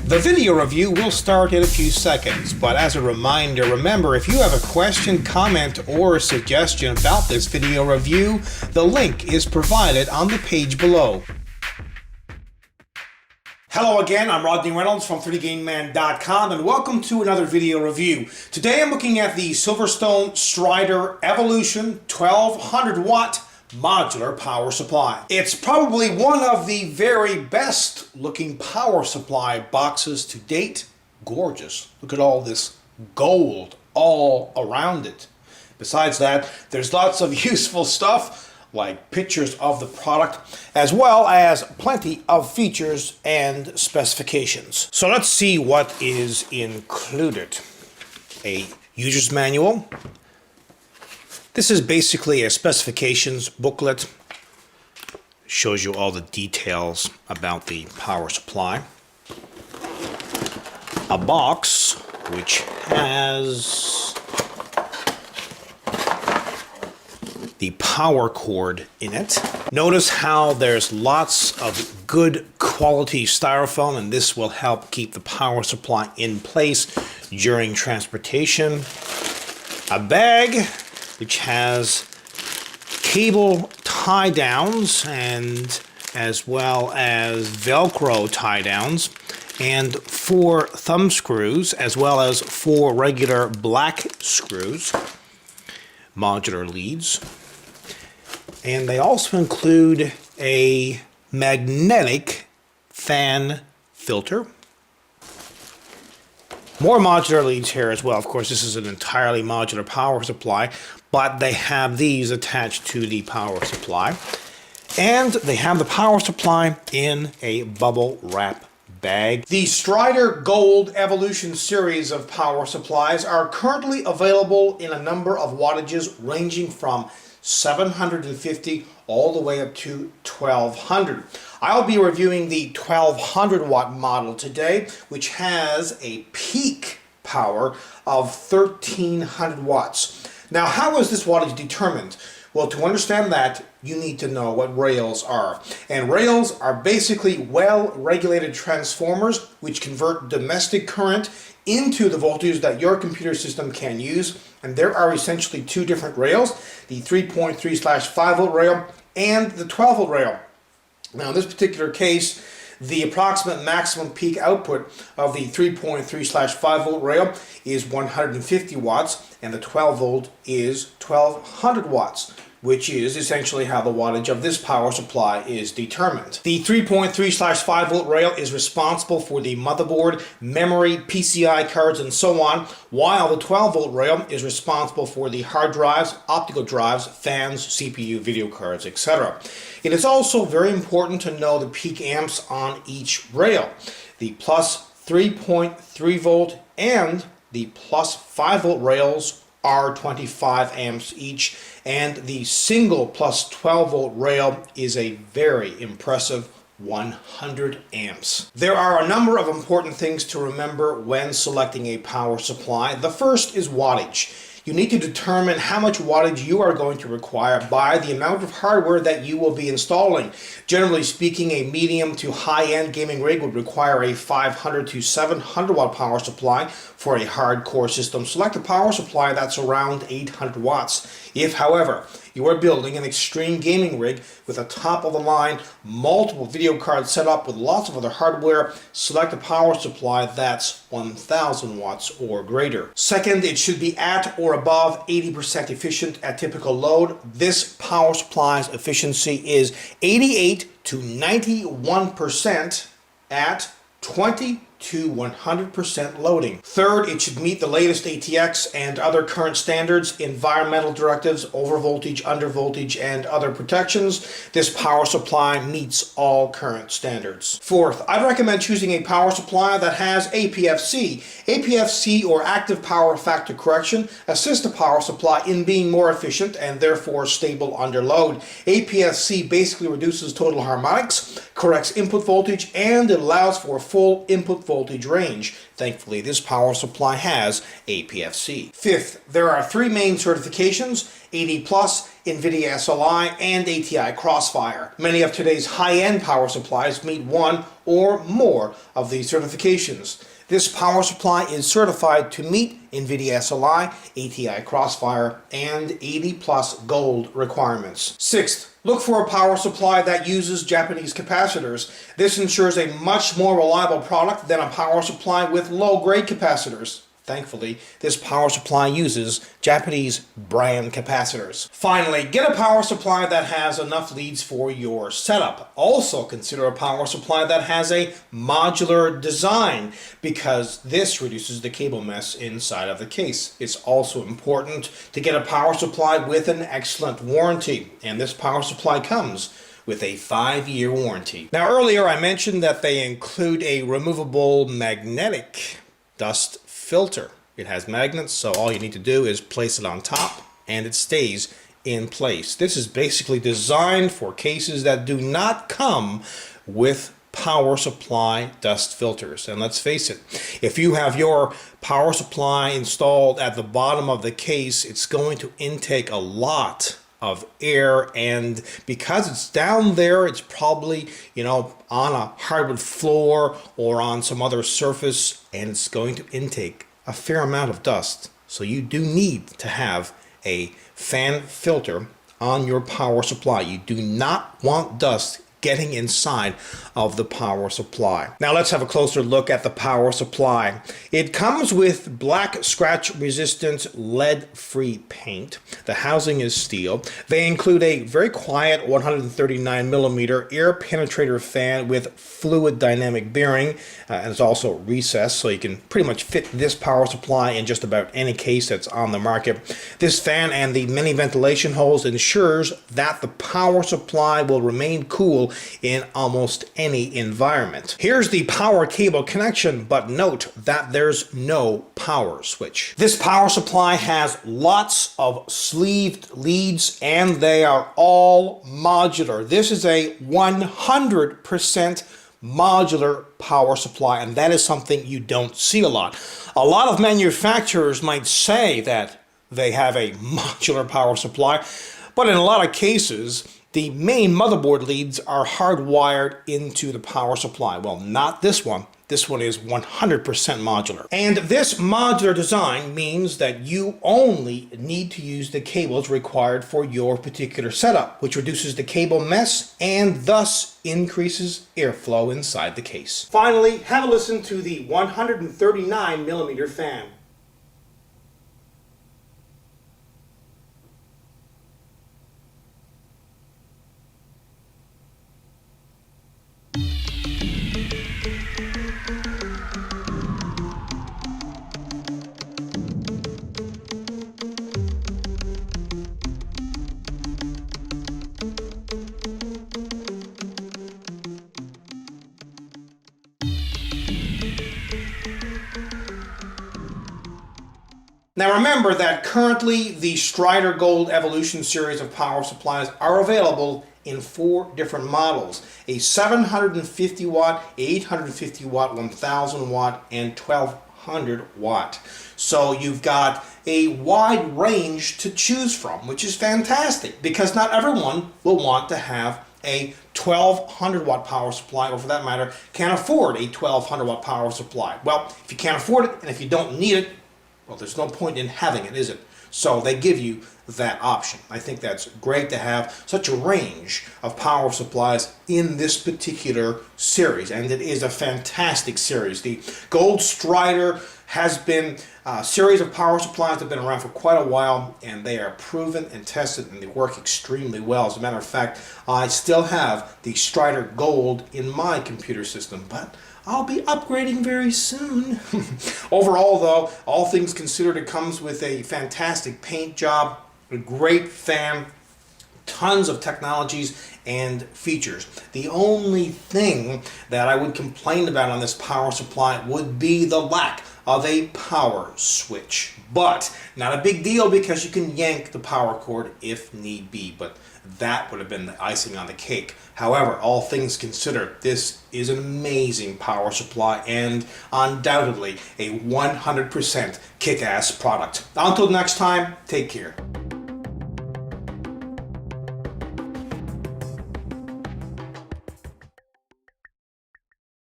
The video review will start in a few seconds, but as a reminder, remember if you have a question, comment, or suggestion about this video review, the link is provided on the page below. Hello again, I'm Rodney Reynolds from 3DGameMan.com and welcome to another video review. Today I'm looking at the SilverStone Strider Evolution 1200W Modular Power Supply. It's probably one of the very best looking power supply boxes to date. Gorgeous. Look at all this gold all around it. Besides that, there's lots of useful stuff like pictures of the product, as well as plenty of features and specifications. So let's see what is included. A user's manual. This is basically a specifications booklet. Shows you all the details about the power supply. A box which has the power cord in it. Notice how there's lots of good quality styrofoam, and this will help keep the power supply in place during transportation. A bag which has cable tie downs and as well as Velcro tie downs, and 4 thumb screws as well as 4 regular black screws, modular leads. And they also include a magnetic fan filter. More modular leads here as well. Of course, this is an entirely modular power supply, but they have these attached to the power supply. And they have the power supply in a bubble wrap bag. The Strider Gold Evolution series of power supplies are currently available in a number of wattages ranging from 750 all the way up to 1200. I'll be reviewing the 1200 watt model today, which has a peak power of 1300 watts. Now, how is this wattage determined? Well, to understand that, you need to know what rails are. And rails are basically well-regulated transformers which convert domestic current into the voltage that your computer system can use. And there are essentially 2 different rails, the 3.3/5 volt rail and the 12 volt rail. Now in this particular case, the approximate maximum peak output of the 3.3/5 volt rail is 150 watts and the 12 volt is 1200 watts, which is essentially how the wattage of this power supply is determined. The 3.3/5 volt rail is responsible for the motherboard, memory, PCI cards, and so on, while the 12 volt rail is responsible for the hard drives, optical drives, fans, CPU, video cards, etc. It is also very important to know the peak amps on each rail. The plus 3.3 volt and the plus 5 volt rails are 25 amps each, and the single plus 12 volt rail is a very impressive 100 amps. There are a number of important things to remember when selecting a power supply. The first is wattage. You need to determine how much wattage you are going to require by the amount of hardware that you will be installing. Generally speaking, a medium to high-end gaming rig would require a 500 to 700 watt power supply. For a hardcore system, select a power supply that's around 800 watts. If, however, you are building an extreme gaming rig with a top-of-the-line, multiple video cards set up with lots of other hardware, select a power supply that's 1000 watts or greater. Second, it should be at or above 80% efficient at typical load. This power supply's efficiency is 88 to 91% at 20 to 100% loading. Third, it should meet the latest ATX and other current standards, environmental directives, overvoltage, undervoltage, and other protections. This power supply meets all current standards. Fourth, I'd recommend choosing a power supply that has APFC. APFC, or active power factor correction, assists the power supply in being more efficient and therefore stable under load. APFC basically reduces total harmonics, corrects input voltage, and it allows for full input voltage range. Thankfully, this power supply has APFC. Fifth, there are three main certifications: AD+, NVIDIA SLI, and ATI Crossfire. Many of today's high-end power supplies meet one or more of these certifications. This power supply is certified to meet NVIDIA SLI, ATI Crossfire, and AD+ Gold requirements. Sixth, look for a power supply that uses Japanese capacitors. This ensures a much more reliable product than a power supply with low-grade capacitors. Thankfully, this power supply uses Japanese brand capacitors. Finally, get a power supply that has enough leads for your setup. Also consider a power supply that has a modular design, because this reduces the cable mess inside of the case. It's also important to get a power supply with an excellent warranty, and this power supply comes with a 5-year warranty. Now, earlier I mentioned that they include a removable magnetic dust filter. It has magnets, so all you need to do is place it on top and it stays in place. This is basically designed for cases that do not come with power supply dust filters. And let's face it, if you have your power supply installed at the bottom of the case, it's going to intake a lot of air, and because it's down there, it's probably, on a hardwood floor or on some other surface, and it's going to intake a fair amount of dust. So you do need to have a fan filter on your power supply. You do not want dust getting inside of the power supply. Now let's have a closer look at the power supply. It comes with black scratch resistant lead-free paint. The housing is steel. They include a very quiet 139mm air penetrator fan with fluid dynamic bearing, and it's also recessed, so you can pretty much fit this power supply in just about any case that's on the market. This fan and the many ventilation holes ensures that the power supply will remain cool in almost any environment. Here's the power cable connection, but note that there's no power switch. This power supply has lots of sleeved leads, and they are all modular. This is a 100% modular power supply, and that is something you don't see a lot. A lot of manufacturers might say that they have a modular power supply, but in a lot of cases, the main motherboard leads are hardwired into the power supply. Well, not this one. This one is 100% modular. And this modular design means that you only need to use the cables required for your particular setup, which reduces the cable mess and thus increases airflow inside the case. Finally, have a listen to the 139mm fan. Now remember that currently the Strider Gold Evolution series of power supplies are available in 4 different models: a 750 watt, 850 watt, 1000 watt, and 1200 watt. So you've got a wide range to choose from, which is fantastic, because not everyone will want to have a 1200 watt power supply, or for that matter, can't afford a 1200 watt power supply. Well, if you can't afford it and if you don't need it, well, there's no point in having it, is it? So they give you that option. I think that's great to have such a range of power supplies in this particular series, and it is a fantastic series. The Gold Strider has been a series of power supplies that have been around for quite a while, and they are proven and tested, and they work extremely well. As a matter of fact, I still have the Strider Gold in my computer system, but I'll be upgrading very soon. Overall, though, all things considered, it comes with a fantastic paint job, a great fan, tons of technologies and features. The only thing that I would complain about on this power supply would be the lack of a power switch. But not a big deal, because you can yank the power cord if need be. But that would have been the icing on the cake. However, all things considered, this is an amazing power supply and undoubtedly a 100% kick-ass product. Until next time, take care.